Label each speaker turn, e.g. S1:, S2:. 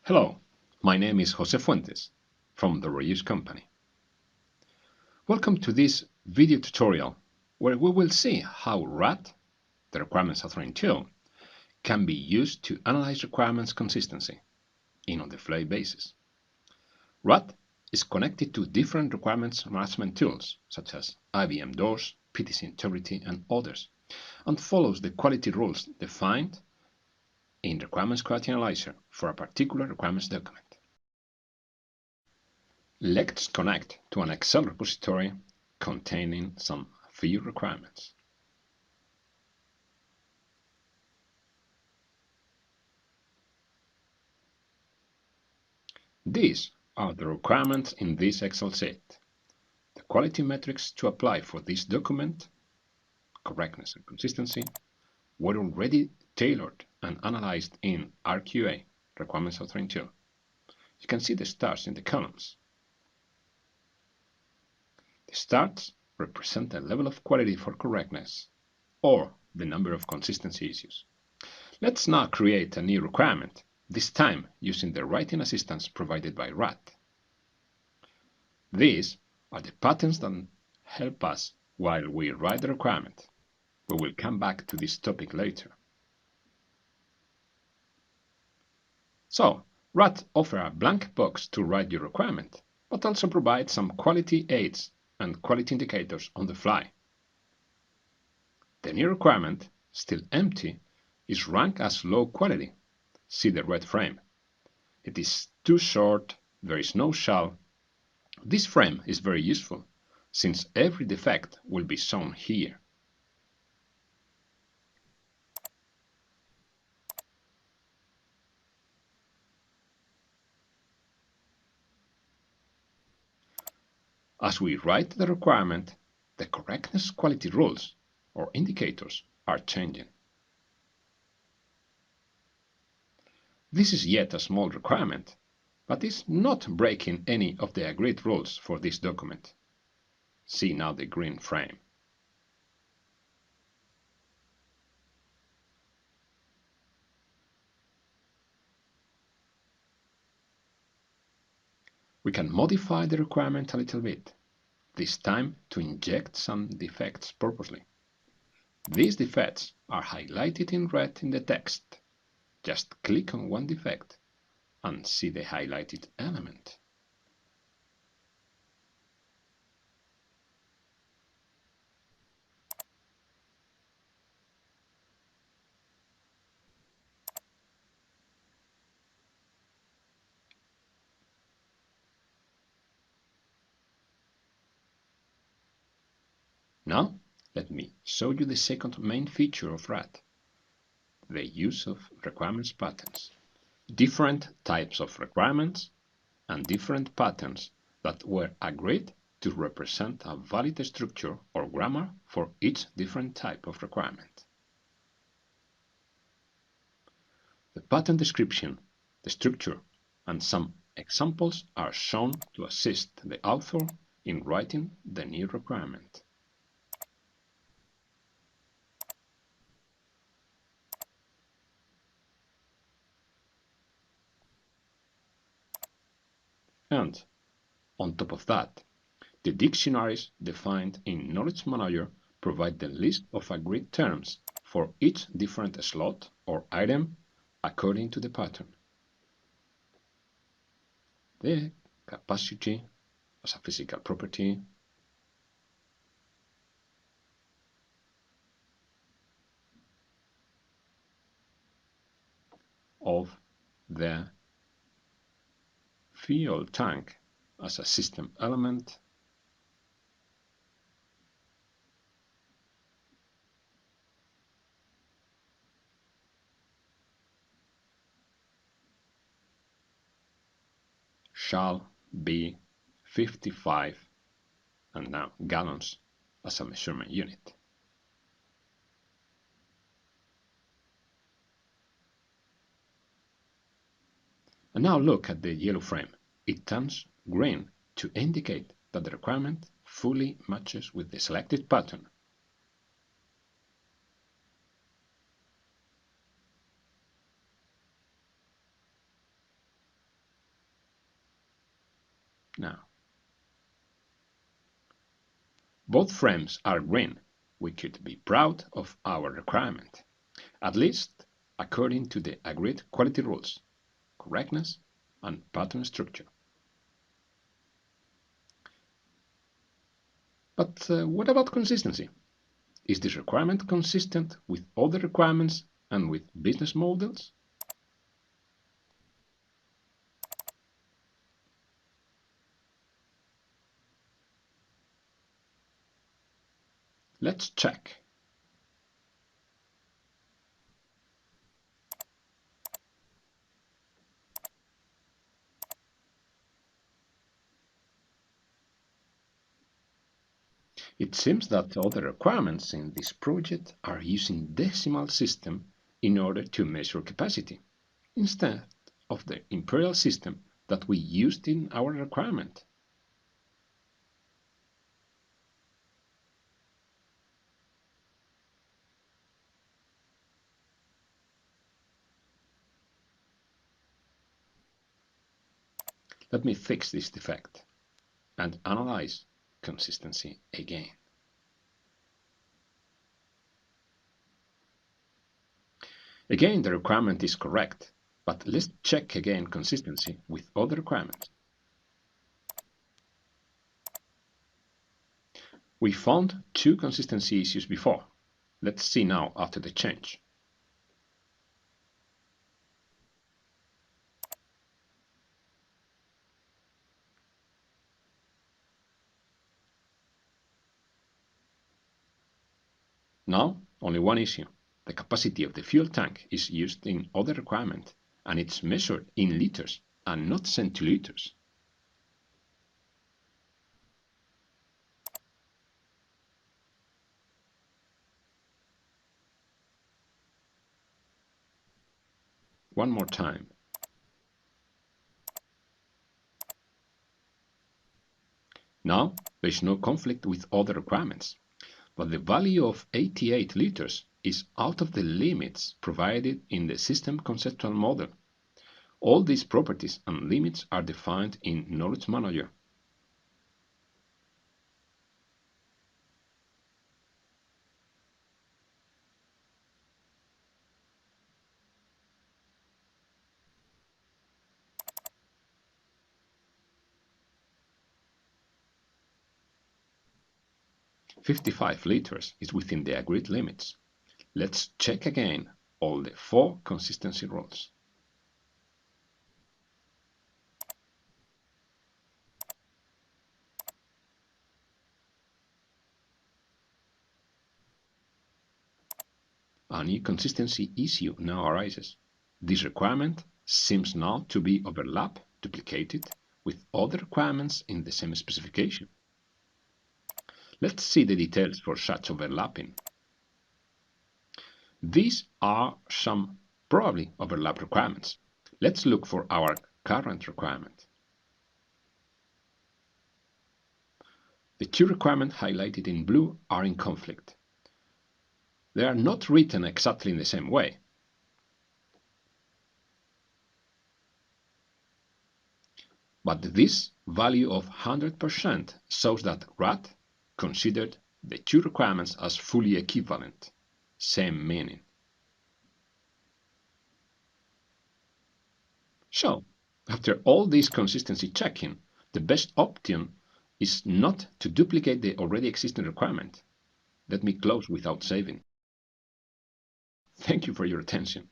S1: Hello, my name is Jose Fuentes from the Reuse Company. Welcome to this video tutorial where we will see how RAT, the Requirements Authoring tool, can be used to analyze requirements consistency in on-the-fly basis. RAT is connected to different requirements management tools such as IBM DOORS, PTC Integrity, and others, and follows the quality rules defined in Requirements Quality Analyzer for a particular requirements document. Let's connect to an Excel repository containing some few requirements. These are the requirements in this Excel sheet. The quality metrics to apply for this document, correctness and consistency, were already tailored and analyzed in RQA, Requirements Authoring Tool. You can see the stars in the columns. The stars represent the level of quality for correctness or the number of consistency issues. Let's now create a new requirement, this time using the writing assistance provided by RAT. These are the patterns that help us while we write the requirement. We will come back to this topic later. So, RAT offers a blank box to write your requirement, but also provides some quality aids and quality indicators on the fly. The new requirement, still empty, is ranked as low quality. See the red frame. It is too short, there is no shall. This frame is very useful, since every defect will be shown here. As we write the requirement, the correctness quality rules, or indicators, are changing. This is yet a small requirement, but is not breaking any of the agreed rules for this document. See now the green frame. We can modify the requirement a little bit, this time to inject some defects purposely. These defects are highlighted in red in the text. Just click on one defect and see the highlighted element. Now, let me show you the second main feature of RAT, the use of requirements patterns. Different types of requirements and different patterns that were agreed to represent a valid structure or grammar for each different type of requirement. The pattern description, the structure, and some examples are shown to assist the author in writing the new requirement. And, on top of that, the dictionaries defined in Knowledge Manager provide the list of agreed terms for each different slot or item according to the pattern. The capacity as a physical property, of the fuel tank as a system element, shall be 55, and now gallons as a measurement unit. And now look at the yellow frame. It turns green to indicate that the requirement fully matches with the selected pattern. Both frames are green. We could be proud of our requirement, at least according to the agreed quality rules, correctness, and pattern structure. But what about consistency? Is this requirement consistent with other requirements and with business models? Let's check. It seems that other requirements in this project are using decimal system in order to measure capacity, instead of the imperial system that we used in our requirement. Let me fix this defect and analyze consistency again. Again, the requirement is correct, but let's check again consistency with other requirements. We found two consistency issues before. Let's see now after the change. Now, only one issue. The capacity of the fuel tank is used in other requirement, and it's measured in liters and not centiliters. One more time. Now, there is no conflict with other requirements, but the value of 88 liters is out of the limits provided in the system conceptual model. All these properties and limits are defined in Knowledge Manager. "55 liters is within the agreed limits. Let's check again all the four consistency rules. A new consistency issue now arises. This requirement seems now to be duplicated with other requirements in the same specification. Let's see the details for such overlapping. These are some probably overlap requirements. Let's look for our current requirement. The two requirements highlighted in blue are in conflict. They are not written exactly in the same way. But this value of 100% shows that RAT considered the two requirements as fully equivalent, same meaning. So, after all this consistency checking, the best option is not to duplicate the already existing requirement. Let me close without saving. Thank you for your attention.